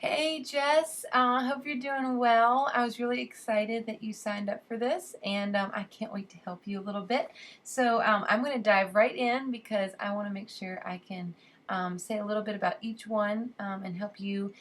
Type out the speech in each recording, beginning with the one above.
Hey Jess, hope you're doing well. I was really excited that you signed up for this, and I can't wait to help you a little bit. So I'm going to dive right in because I want to make sure I can say a little bit about each one and help you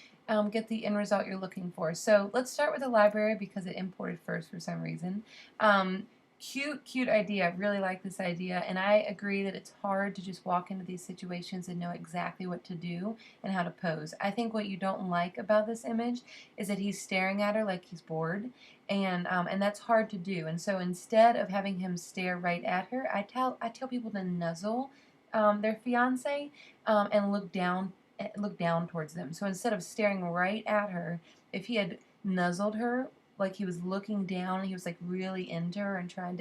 get the end result you're looking for. So let's start with the library because it imported first for some reason. Um, cute idea. I really like this idea, and I agree that it's hard to just walk into these situations and know exactly what to do and how to pose. I think what you don't like about this image is that he's staring at her like he's bored, and that's hard to do. And so instead of having him stare right at her, I tell people to nuzzle their fiance and look down towards them. So instead of staring right at her, if he had nuzzled her like he was looking down and he was like really into her and trying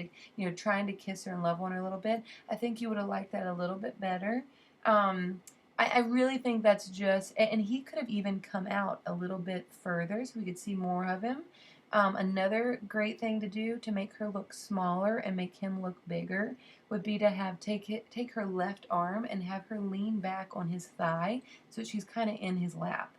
to kiss her and love on her a little bit, I think you would have liked that a little bit better. um, I really think that's just, and he could have even come out a little bit further so we could see more of him. Another great thing to do to make her look smaller and make him look bigger would be to take her left arm and have her lean back on his thigh so she's kind of in his lap.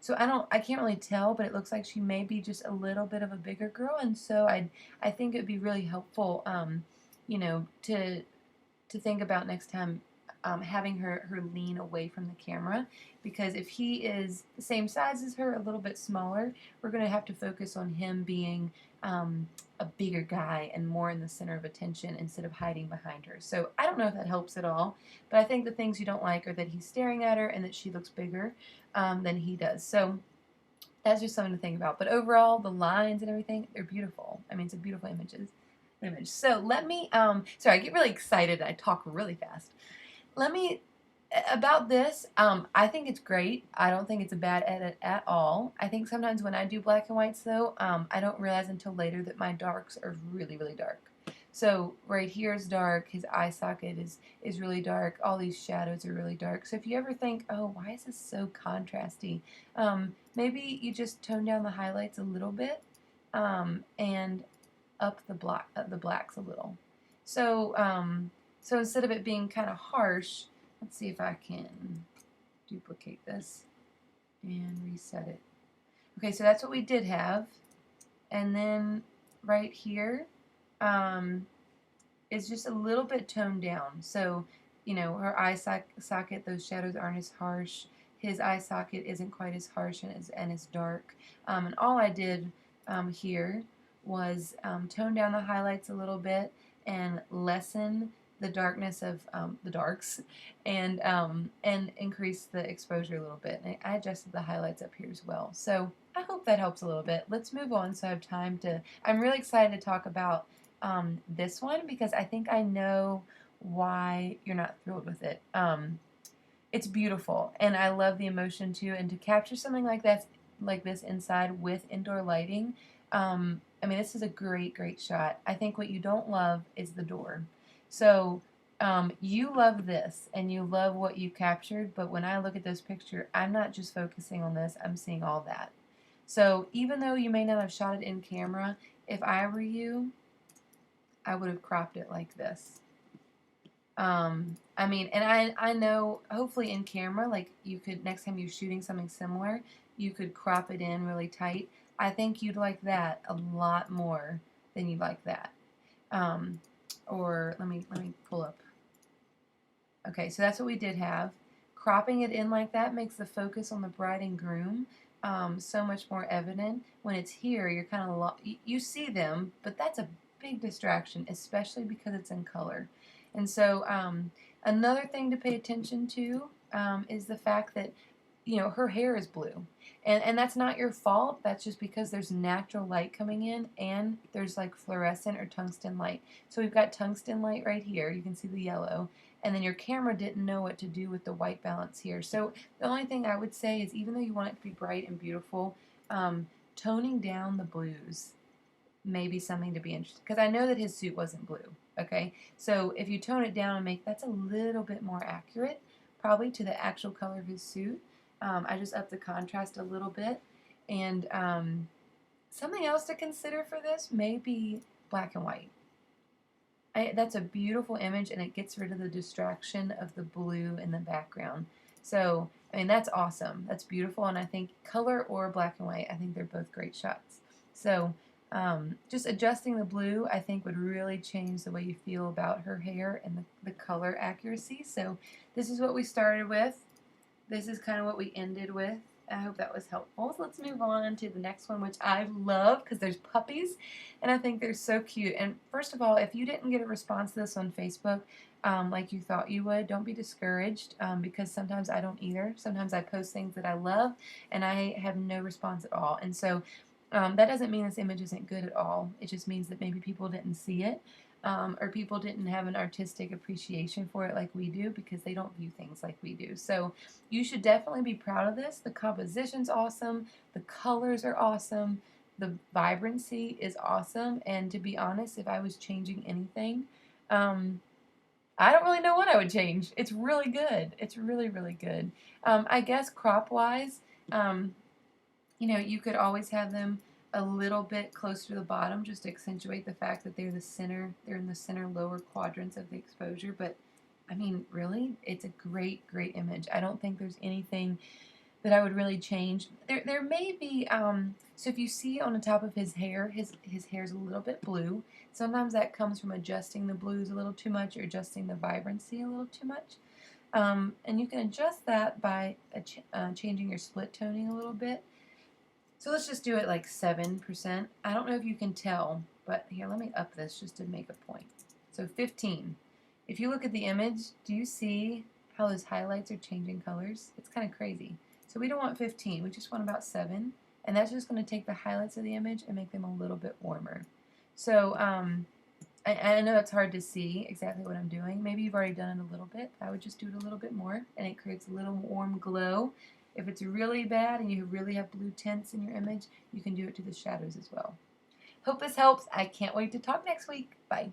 So I can't really tell, but it looks like she may be just a little bit of a bigger girl, and so I think it'd be really helpful, to think about next time, having her lean away from the camera, because if he is the same size as her, a little bit smaller, we're going to have to focus on him being a bigger guy and more in the center of attention instead of hiding behind her. So I don't know if that helps at all, but I think the things you don't like are that he's staring at her and that she looks bigger than he does. So that's just something to think about. But overall, the lines and everything, they're beautiful. I mean, it's a beautiful image. So let me, sorry, I get really excited. I talk really fast. Let me, about this, I think it's great. I don't think it's a bad edit at all. I think sometimes when I do black and whites, though, I don't realize until later that my darks are really, really dark. So right here is dark. His eye socket is really dark. All these shadows are really dark. So if you ever think, oh, why is this so contrasty? Maybe you just tone down the highlights a little bit, and up the blacks a little. So so instead of it being kind of harsh, let's see if I can duplicate this and reset it. Okay, so that's what we did have, and then right here is just a little bit toned down. So her eye socket, those shadows aren't as harsh. His eye socket isn't quite as harsh and as dark. And all I did here was tone down the highlights a little bit and lessen the darkness of the darks, and increase the exposure a little bit. And I adjusted the highlights up here as well. So I hope that helps a little bit. Let's move on so I have time to. I'm really excited to talk about this one because I think I know why you're not thrilled with it. It's beautiful, and I love the emotion too. And to capture something like this inside with indoor lighting, I mean, this is a great shot. I think what you don't love is the door. So you love this, and you love what you captured, but when I look at this picture, I'm not just focusing on this, I'm seeing all that. So even though you may not have shot it in camera, if I were you, I would have cropped it like this. I mean, and I know, hopefully in camera, like you could, next time you're shooting something similar, you could crop it in really tight. I think you'd like that a lot more than you'd like that. Um, or let me pull up. Okay, so that's what we did have. Cropping it in like that makes the focus on the bride and groom so much more evident. When it's here, you're kind of you see them, but that's a big distraction, especially because it's in color. And so another thing to pay attention to is the fact that her hair is blue, and that's not your fault. That's just because there's natural light coming in, and there's like fluorescent or tungsten light. So we've got tungsten light right here. You can see the yellow, and then your camera didn't know what to do with the white balance here. So the only thing I would say is, even though you want it to be bright and beautiful, toning down the blues may be something to be interested, because I know that his suit wasn't blue. Okay, so if you tone it down and make that's a little bit more accurate, probably to the actual color of his suit. I just upped the contrast a little bit, and something else to consider for this may be black and white. That's a beautiful image, and it gets rid of the distraction of the blue in the background. So I mean, that's awesome. That's beautiful. And I think color or black and white, I think they're both great shots. So just adjusting the blue, I think, would really change the way you feel about her hair and the color accuracy. So this is what we started with. This is kind of what we ended with. I hope that was helpful. So let's move on to the next one, which I love because there's puppies, and I think they're so cute. And first of all, if you didn't get a response to this on Facebook like you thought you would, don't be discouraged because sometimes I don't either. Sometimes I post things that I love, and I have no response at all. And so that doesn't mean this image isn't good at all. It just means that maybe people didn't see it. Or people didn't have an artistic appreciation for it like we do because they don't view things like we do. So you should definitely be proud of this. The composition's awesome. The colors are awesome. The vibrancy is awesome. And to be honest, if I was changing anything, I don't really know what I would change. It's really good. It's really, really good. I guess crop-wise, you could always have them a little bit closer to the bottom just to accentuate the fact that they're in the center lower quadrants of the exposure. But I mean, really, it's a great, great image. I don't think there's anything that I would really change. There may be, so if you see on the top of his hair, his hair's a little bit blue. Sometimes that comes from adjusting the blues a little too much or adjusting the vibrancy a little too much. And you can adjust that by changing your split toning a little bit. So let's just do it like 7%. I don't know if you can tell, but here, let me up this just to make a point. So 15. If you look at the image, do you see how those highlights are changing colors? It's kind of crazy. So we don't want 15, we just want about 7. And that's just going to take the highlights of the image and make them a little bit warmer. So I know it's hard to see exactly what I'm doing. Maybe you've already done it a little bit. I would just do it a little bit more, and it creates a little warm glow. If it's really bad and you really have blue tints in your image, you can do it to the shadows as well. Hope this helps. I can't wait to talk next week. Bye.